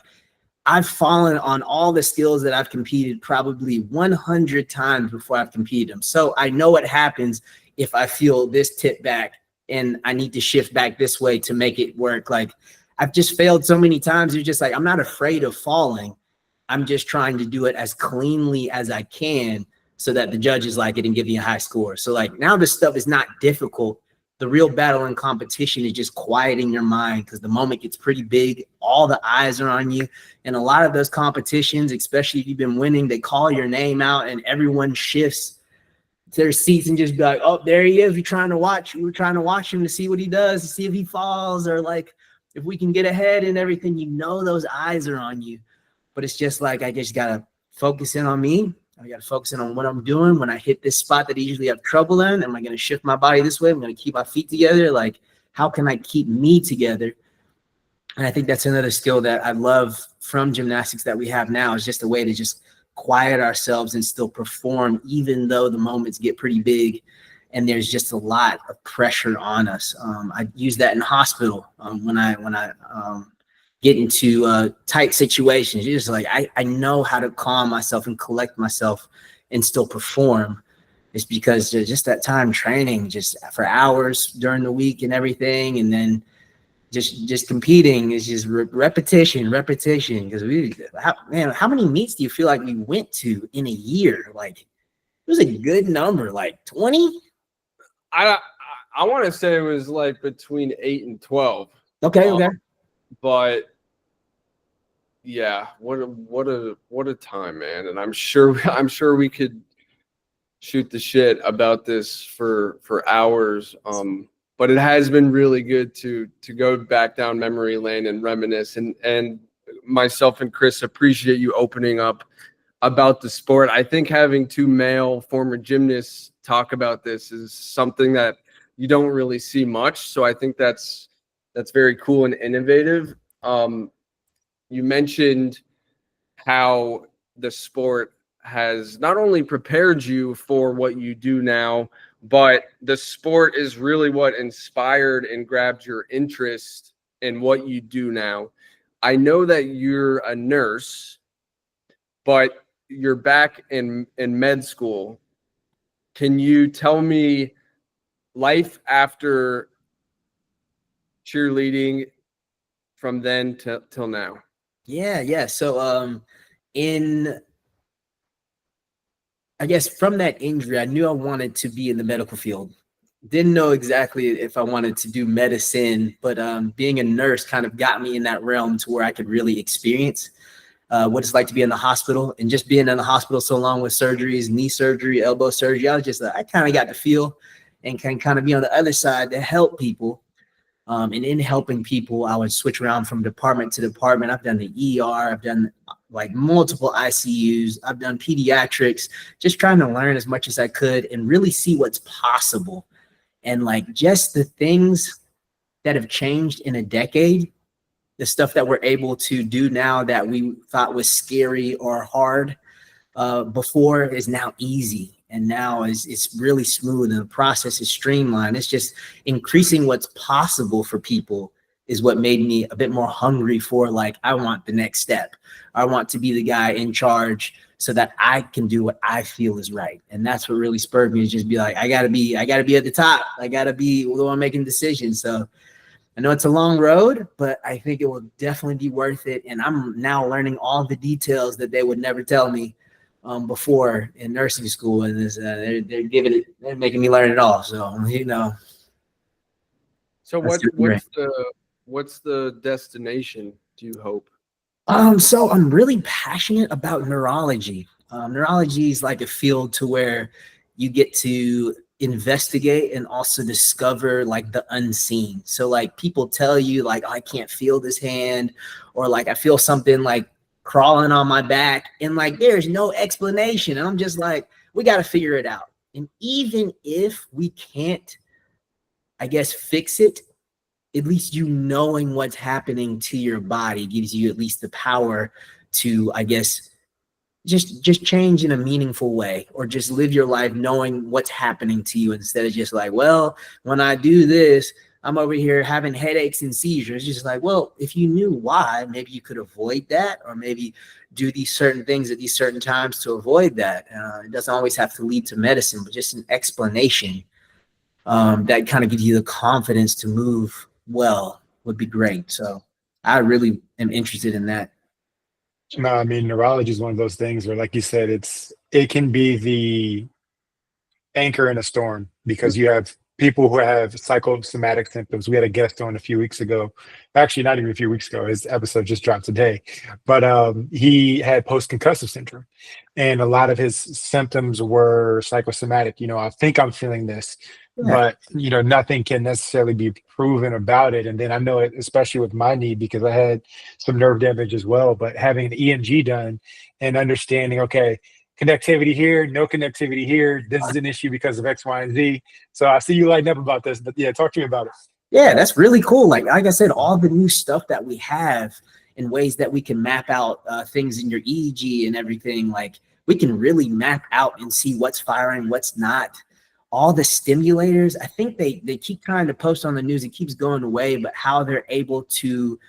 I've fallen on all the skills that I've competed probably 100 times before I've competed them. So I know what happens if I feel this tip back and I need to shift back this way to make it work. Like, I've just failed so many times. It's just like, I'm not afraid of falling. I'm just trying to do it as cleanly as I can so that the judges like it and give me a high score. So like, now this stuff is not difficult. The real battle and competition is just quieting your mind, because the moment gets pretty big, all the eyes are on you. And a lot of those competitions, especially if you've been winning, they call your name out and everyone shifts their seats and just be like, oh, there he is. We're trying to watch him to see what he does, to see if he falls, or like if we can get ahead and everything. Those eyes are on you. But it's just like, I just got to focus in on me. I got to focus in on what I'm doing. When I hit this spot that I usually have trouble in, am I going to shift my body this way? I'm going to keep my feet together. Like, how can I keep me together? And I think that's another skill that I love from gymnastics that we have now, is just a way to just quiet ourselves and still perform, even though the moments get pretty big and there's just a lot of pressure on us. I use that in hospital when I get into tight situations. You're just like, I know how to calm myself and collect myself and still perform. It's because just that time training just for hours during the week and everything, and then just competing is just repetition. Because how many meets do you feel like we went to in a year? Like, it was a good number, like 20. I want to say it was like between 8 and 12. Okay. But yeah, what a time, man. And I'm sure we could shoot the shit about this for hours. But it has been really good to go back down memory lane and reminisce. And myself and Chris appreciate you opening up about the sport. I think having 2 male former gymnasts talk about this is something that you don't really see much. So I think that's very cool and innovative. You mentioned how the sport has not only prepared you for what you do now, but the sport is really what inspired and grabbed your interest in what you do now. I know that you're a nurse, but you're back in med school. Can you tell me life after cheerleading from then till now? Yeah. So in I guess from that injury, I knew I wanted to be in the medical field. Didn't know exactly if I wanted to do medicine, but being a nurse kind of got me in that realm to where I could really experience what it's like to be in the hospital. And just being in the hospital so long with surgeries, knee surgery, elbow surgery, I kind of got to feel and can kind of be on the other side to help people. And in helping people, I would switch around from department to department. I've done the ER, I've done like multiple ICUs, I've done pediatrics, just trying to learn as much as I could and really see what's possible. And like just the things that have changed in a decade, the stuff that we're able to do now that we thought was scary or hard before is now easy. And now it's really smooth and the process is streamlined. It's just increasing what's possible for people is what made me a bit more hungry for like, I want the next step. I want to be the guy in charge so that I can do what I feel is right. And that's what really spurred me, is just be like, I gotta be at the top. I gotta be the one making decisions. So I know it's a long road, but I think it will definitely be worth it. And I'm now learning all the details that they would never tell me before in nursing school. And they're making me learn it all. So, So what's the destination, do you hope? So I'm really passionate about neurology. Neurology is like a field to where you get to investigate and also discover like the unseen. So like people tell you like, oh, I can't feel this hand, or like I feel something like crawling on my back, and like there's no explanation. And I'm just like, we got to figure it out. And even if we can't, I guess, fix it, at least you knowing what's happening to your body gives you at least the power to, I guess, just change in a meaningful way, or just live your life knowing what's happening to you, instead of just like, well, when I do this, I'm over here having headaches and seizures. Just like, well, if you knew why, maybe you could avoid that, or maybe do these certain things at these certain times to avoid that. It doesn't always have to lead to medicine, but just an explanation that kind of gives you the confidence to move well would be great. So I really am interested in that. No, I mean, neurology is one of those things where, like you said, it can be the anchor in a storm, because you have people who have psychosomatic symptoms. We had a guest on a few weeks ago, actually not even a few weeks ago, his episode just dropped today, but he had post-concussive syndrome, and a lot of his symptoms were psychosomatic. I think I'm feeling this, but nothing can necessarily be proven about it. And then I know it, especially with my knee, because I had some nerve damage as well, but having an EMG done and understanding, okay, connectivity here, no connectivity here, this is an issue because of X, Y, and Z. So I see you lighting up about this, but yeah, talk to me about it. Yeah, that's really cool. Like I said, all the new stuff that we have in ways that we can map out things in your EEG and everything, like we can really map out and see what's firing, what's not. All the stimulators, I think they keep trying to post on the news, it keeps going away, but how they're able to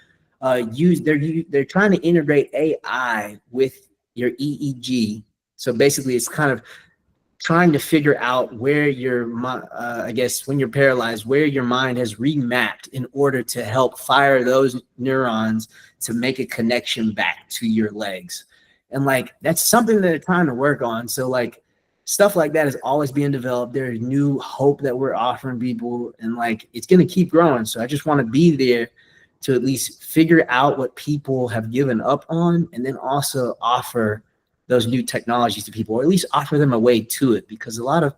they're trying to integrate AI with your EEG. So basically it's kind of trying to figure out where I guess when you're paralyzed, where your mind has remapped in order to help fire those neurons to make a connection back to your legs. And like, that's something that they're trying to work on. So like, stuff like that is always being developed. There's new hope that we're offering people, and like it's going to keep growing. So I just want to be there to at least figure out what people have given up on, and then also offer those new technologies to people, or at least offer them a way to it. Because a lot of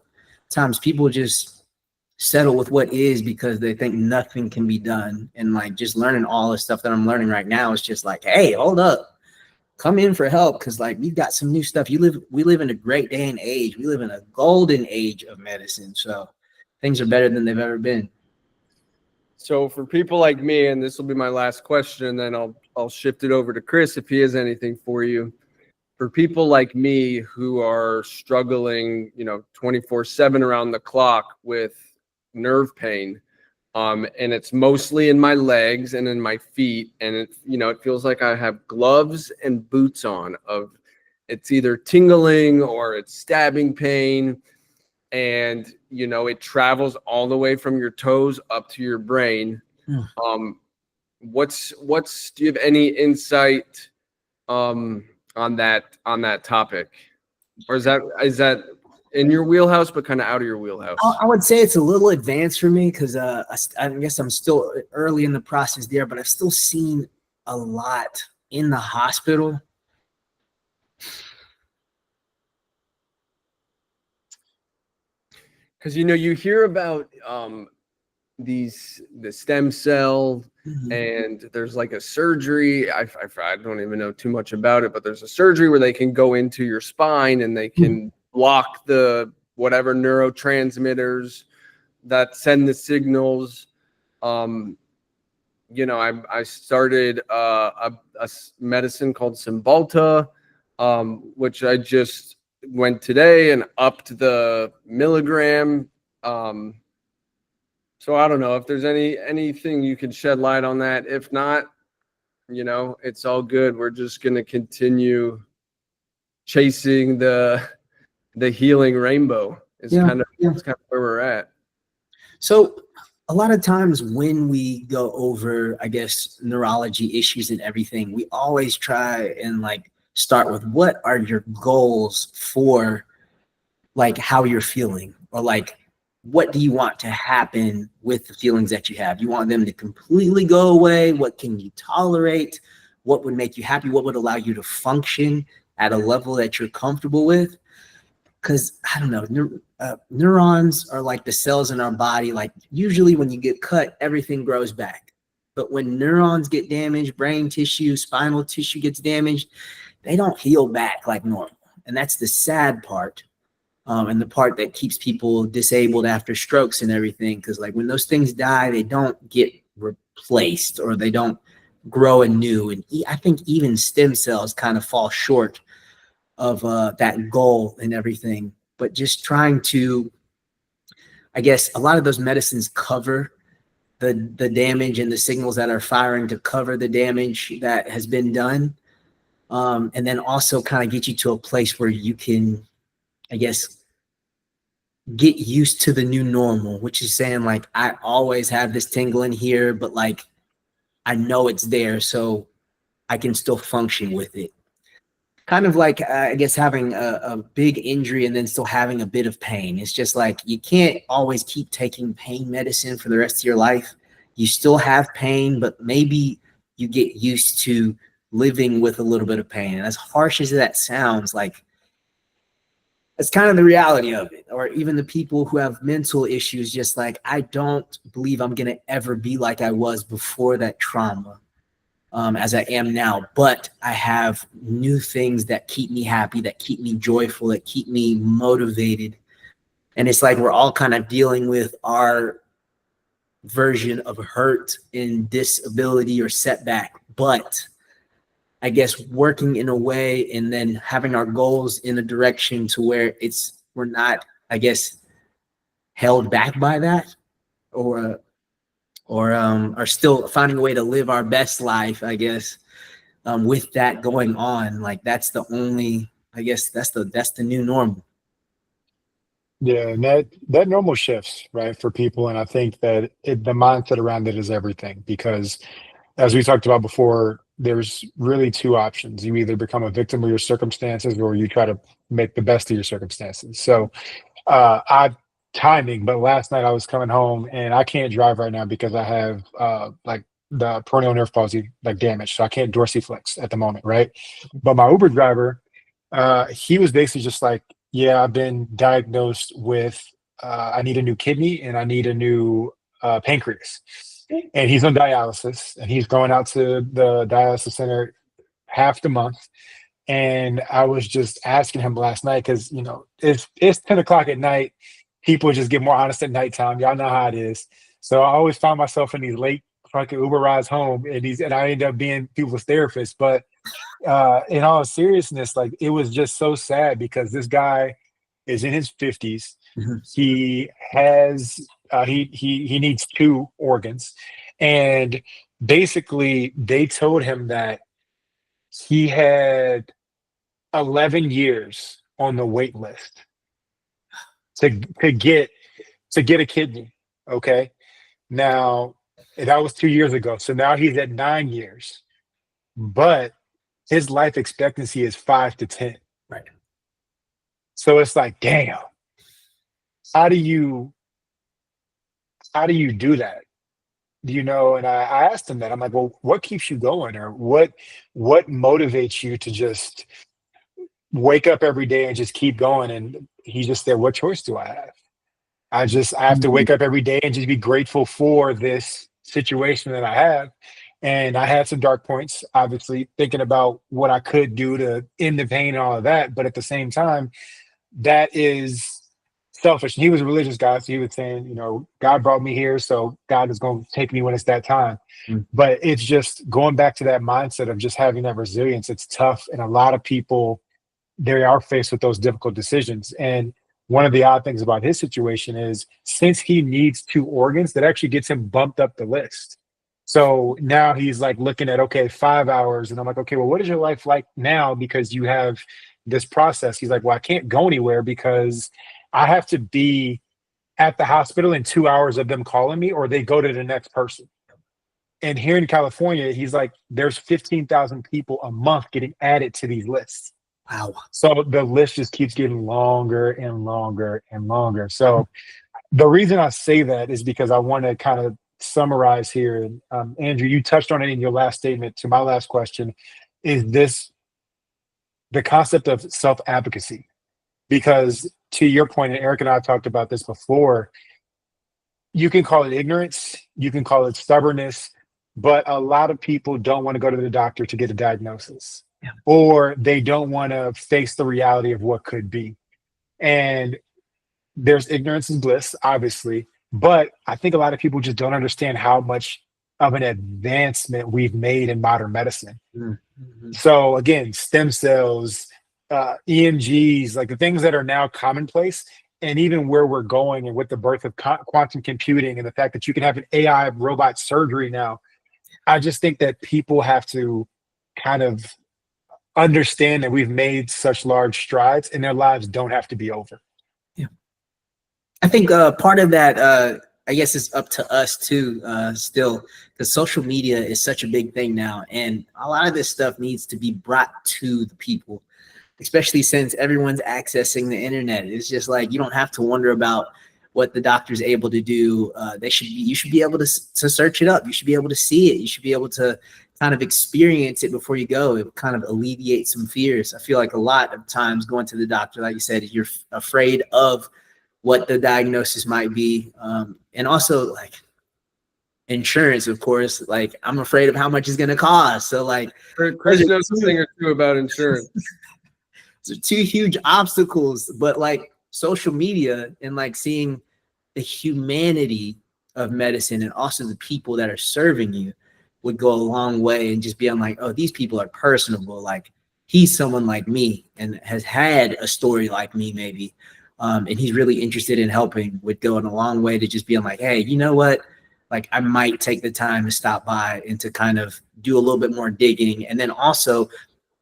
times people just settle with what is because they think nothing can be done. And like just learning all the stuff that I'm learning right now is just like, hey, hold up. Come in for help, because like we've got some new stuff. We live in a great day and age. We live in a golden age of medicine. So things are better than they've ever been. So for people like me, and this will be my last question, and then I'll shift it over to Chris if he has anything for you. For people like me who are struggling, 24/7 around the clock with nerve pain, and it's mostly in my legs and in my feet, and it feels like I have gloves and boots on. It's either tingling or it's stabbing pain, and it travels all the way from your toes up to your brain. Do you have any insight on that topic? or is that in your wheelhouse, but kind of out of your wheelhouse? I would say it's a little advanced for me because I guess I'm still early in the process there, but I've still seen a lot in the hospital. Because you hear about the stem cell, and there's like a surgery. I don't even know too much about it, but there's a surgery where they can go into your spine and they can block the whatever neurotransmitters that send the signals. I started a medicine called Cymbalta, which I just went today and upped the milligram. So I don't know if there's anything you can shed light on that. If not, it's all good. We're just going to continue chasing the healing rainbow. It's kind of where we're at. So a lot of times when we go over, I guess, neurology issues and everything, we always try and like start with what are your goals for like how you're feeling, or like what do you want to happen with the feelings that you have? You want them to completely go away? What can you tolerate? What would make you happy? What would allow you to function at a level that you're comfortable with? Because I don't know, neurons are like the cells in our body. Like usually when you get cut, everything grows back. But when neurons get damaged, brain tissue, spinal tissue gets damaged, they don't heal back like normal. And that's the sad part. And the part that keeps people disabled after strokes and everything. Because like when those things die, they don't get replaced or they don't grow anew. And I think even stem cells kind of fall short of that goal and everything. But just trying to, I guess, a lot of those medicines cover the damage and the signals that are firing to cover the damage that has been done. And then also kind of get you to a place where you can, I guess, get used to the new normal, which is saying like, I always have this tingling here, but like, I know it's there, so I can still function with it. Kind of like, I guess, having a big injury and then still having a bit of pain. It's just like, you can't always keep taking pain medicine for the rest of your life. You still have pain, but maybe you get used to living with a little bit of pain. And as harsh as that sounds, like, that's kind of the reality of it. Or even the people who have mental issues, just like, I don't believe I'm going to ever be like I was before that trauma, as I am now. But I have new things that keep me happy, that keep me joyful, that keep me motivated. And it's like we're all kind of dealing with our version of hurt and disability or setback. But I guess working in a way and then having our goals in a direction to where we're not, I guess, held back by that, or are still finding a way to live our best life, I guess, with that going on. Like that's the only, I guess that's the new normal. Yeah, and that normal shifts, right, for people. And I think that the mindset around it is everything, because as we talked about before, there's really two options. You either become a victim of your circumstances or you try to make the best of your circumstances. So I timing, but last night I was coming home and I can't drive right now because I have like the peroneal nerve palsy like damage. So I can't dorsiflex at the moment, right? But my Uber driver, he was basically just like, yeah, I've been diagnosed with I need a new kidney and I need a new pancreas. And he's on dialysis and he's going out to the dialysis center half the month. And I was just asking him last night, because it's 10 o'clock at night. People just get more honest at nighttime. Y'all know how it is. So I always find myself in these late fucking Uber rides home, and I end up being people's therapist. But in all seriousness, like, it was just so sad because this guy is in his 50s. He has he needs two organs, and basically they told him that he had 11 years on the wait list to get a kidney. Okay, now that was 2 years ago, so now he's at 9 years, but his life expectancy is 5 to 10. Right. So it's like, damn, how do you do that? And I asked him that. I'm like, well, what keeps you going, or what motivates you to just wake up every day and just keep going? And he just said, what choice do I have? I have to wake up every day and just be grateful for this situation that I have. And I had some dark points, obviously, thinking about what I could do to end the pain and all of that. But at the same time, that is selfish. And he was a religious guy, so he was saying, God brought me here, so God is going to take me when it's that time. But it's just going back to that mindset of just having that resilience. It's tough, and a lot of people, they are faced with those difficult decisions. And one of the odd things about his situation is, since he needs 2 organs, that actually gets him bumped up the list. So now he's like looking at, okay, 5 hours. And I'm like, okay, well, what is your life like now? Because you have this process. He's like, well, I can't go anywhere because I have to be at the hospital in 2 hours of them calling me, or they go to the next person. And here in California, he's like, there's 15,000 people a month getting added to these lists. Wow. So the list just keeps getting longer and longer and longer. So the reason I say that is because I want to kind of summarize here. And Andrew, you touched on it in your last statement to my last question. Is this the concept of self-advocacy? Because to your point, and Eric and I have talked about this before, you can call it ignorance, you can call it stubbornness, but a lot of people don't want to go to the doctor to get a diagnosis, or they don't want to face the reality of what could be. And there's ignorance and bliss, obviously, but I think a lot of people just don't understand how much of an advancement we've made in modern medicine. So again, stem cells, EMGs, like the things that are now commonplace, and even where we're going, and with the birth of quantum computing and the fact that you can have an AI robot surgery now, I just think that people have to kind of understand that we've made such large strides and their lives don't have to be over. Yeah. I think part of that, I guess it's up to us too, still, because social media is such a big thing now. And a lot of this stuff needs to be brought to the people, especially since everyone's accessing the internet. It's just like, you don't have to wonder about what the doctor's able to do. You should be able to search it up. You should be able to see it. You should be able to kind of experience it before you go. It kind of alleviates some fears. I feel like a lot of times going to the doctor, like you said, you're afraid of what the diagnosis might be. And also like insurance, of course, like I'm afraid of how much it's going to cost. So like Chris knows a thing or two about insurance. So 2 huge obstacles, but like social media and like seeing the humanity of medicine and also the people that are serving you would go a long way, and just being like, oh, these people are personable. Like he's someone like me and has had a story like me maybe. And he's really interested in helping, would go in a long way to just being like, hey, you know what? Like I might take the time to stop by and to kind of do a little bit more digging. And then also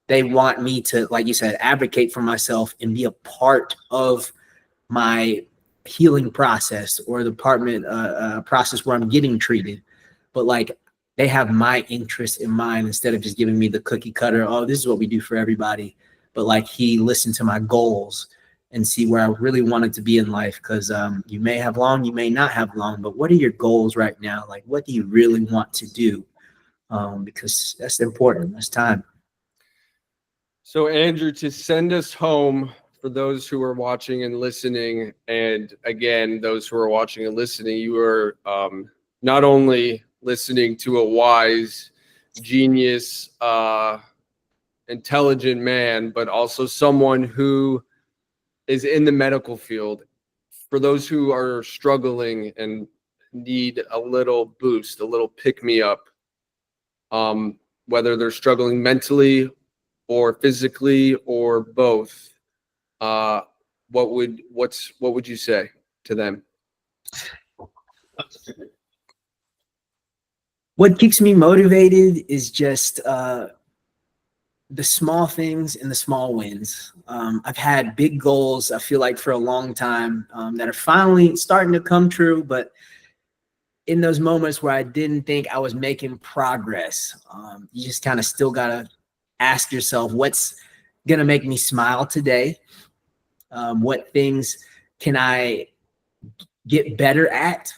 they want me to, like you said, advocate for myself and be a part of my healing process or the process where I'm getting treated. But like they have my interest in mind instead of just giving me the cookie cutter, oh, this is what we do for everybody. But like he listened to my goals and see where I really wanted to be in life. Because you may have long, you may not have long, but what are your goals right now? Like, what do you really want to do? Because that's important. That's time. So Andrew, to send us home, for those who are watching and listening, and again, those who are watching and listening, you are not only listening to a wise, genius, intelligent man, but also someone who is in the medical field. For those who are struggling and need a little boost, a little pick-me-up, whether they're struggling mentally or physically or both, what would you say to them? What keeps me motivated is just the small things and the small wins. I've had big goals, I feel like, for a long time that are finally starting to come true. But in those moments where I didn't think I was making progress, you just kind of still got to ask yourself, what's going to make me smile today? What things can I get better at?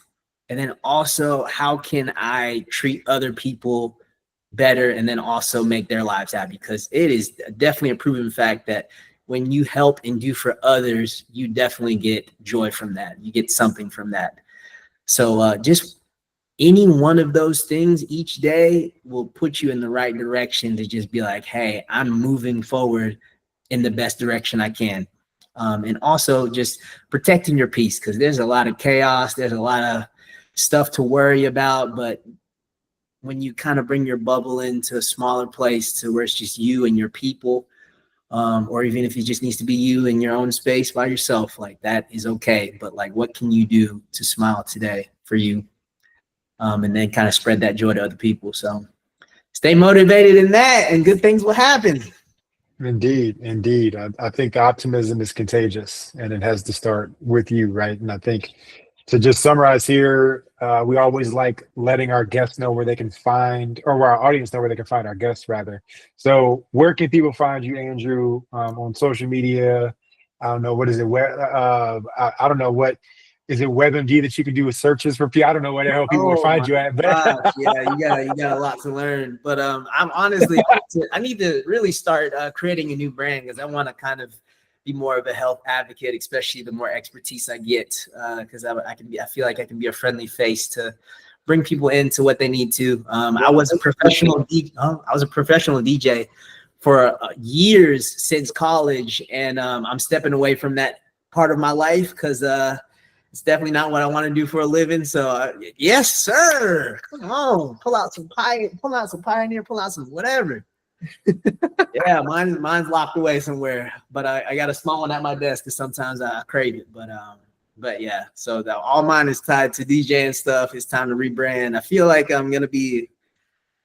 And then also, how can I treat other people better and then also make their lives happy? Because it is definitely a proven fact that when you help and do for others, you definitely get joy from that. You get something from that. So just any one of those things each day will put you in the right direction to just be like, hey, I'm moving forward in the best direction I can. And also just protecting your peace, because there's a lot of chaos. There's a lot of stuff to worry about. But when you kind of bring your bubble into a smaller place to where it's just you and your people, or even if it just needs to be you in your own space by yourself, like that is okay. But like, what can you do to smile today for you? And then kind of spread that joy to other people. So stay motivated in that and good things will happen. Indeed, indeed. I think optimism is contagious, and it has to start with you, right? And I think to just summarize here, we always like letting our guests know where they can find, or where our audience know where they can find our guests, rather. So where can people find you, Andrew, on social media? I don't know, what is it? Where I don't know, what is it, WebMD that you can do with searches for people? I don't know where the hell people will find you at. But yeah, you got a lot to learn. But I'm honestly, I need to really start creating a new brand, because I want to kind of be more of a health advocate, especially the more expertise I get, because I feel like I can be a friendly face to bring people into what they need to. I was a professional DJ for years since college, and I'm stepping away from that part of my life because it's definitely not what I want to do for a living. So yes, sir. Come on, pull out some Pioneer, pull out some whatever. Yeah, mine's locked away somewhere, but I got a small one at my desk because sometimes I crave it. But yeah, so all mine is tied to DJing stuff. It's time to rebrand. I feel like I'm gonna be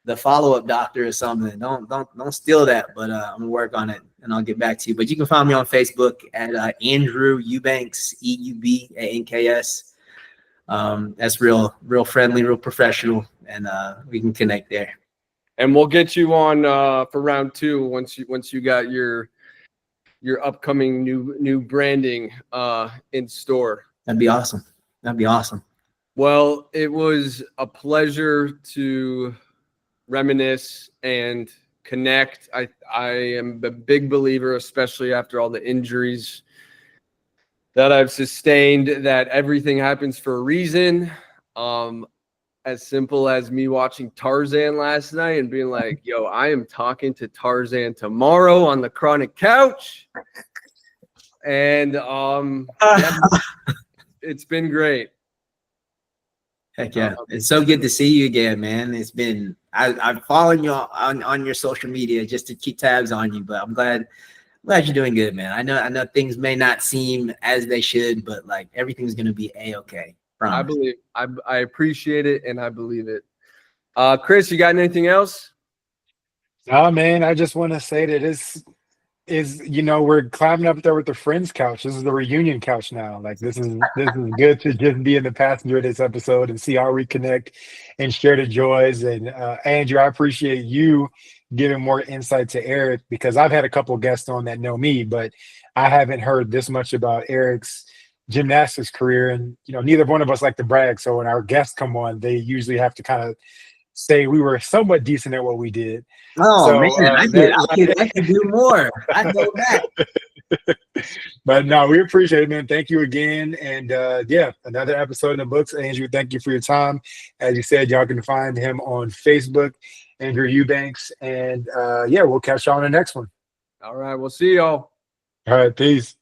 the follow-up doctor or something. Don't steal that, but I'm gonna work on it and I'll get back to you. But you can find me on Facebook at Andrew Eubanks, EUBANKS. That's real friendly, real professional, and we can connect there. And we'll get you on for round 2 once you got your upcoming new branding in store. That'd be awesome. Well, it was a pleasure to reminisce and connect. I am a big believer, especially after all the injuries that I've sustained, that everything happens for a reason. As simple as me watching Tarzan last night and being like, yo, I am talking to Tarzan tomorrow on the chronic couch. And yeah, it's been great. Heck yeah. It's so good to see you again, man. It's been, I've followed you on your social media just to keep tabs on you, but I'm glad you're doing good, man. I know things may not seem as they should, but like everything's going to be A-okay. I believe, I appreciate it, and I believe it. Chris, you got anything else? Oh man, I just want to say that we're climbing up there with the friends couch. This is the reunion couch now. Like this is good to just be in the passenger of this episode and see how we connect and share the joys. And Andrew, I appreciate you giving more insight to Eric, because I've had a couple of guests on that know me, but I haven't heard this much about Eric's gymnastics career. And neither one of us like to brag, so when our guests come on, they usually have to kind of say we were somewhat decent at what we did. Man, I could do more. I know that. But no, we appreciate it, man. Thank you again. And yeah, another episode in the books. Andrew, thank you for your time. As you said, y'all can find him on Facebook, Andrew Eubanks. And yeah, we'll catch y'all on the next one. All right, we'll see y'all. All right, peace.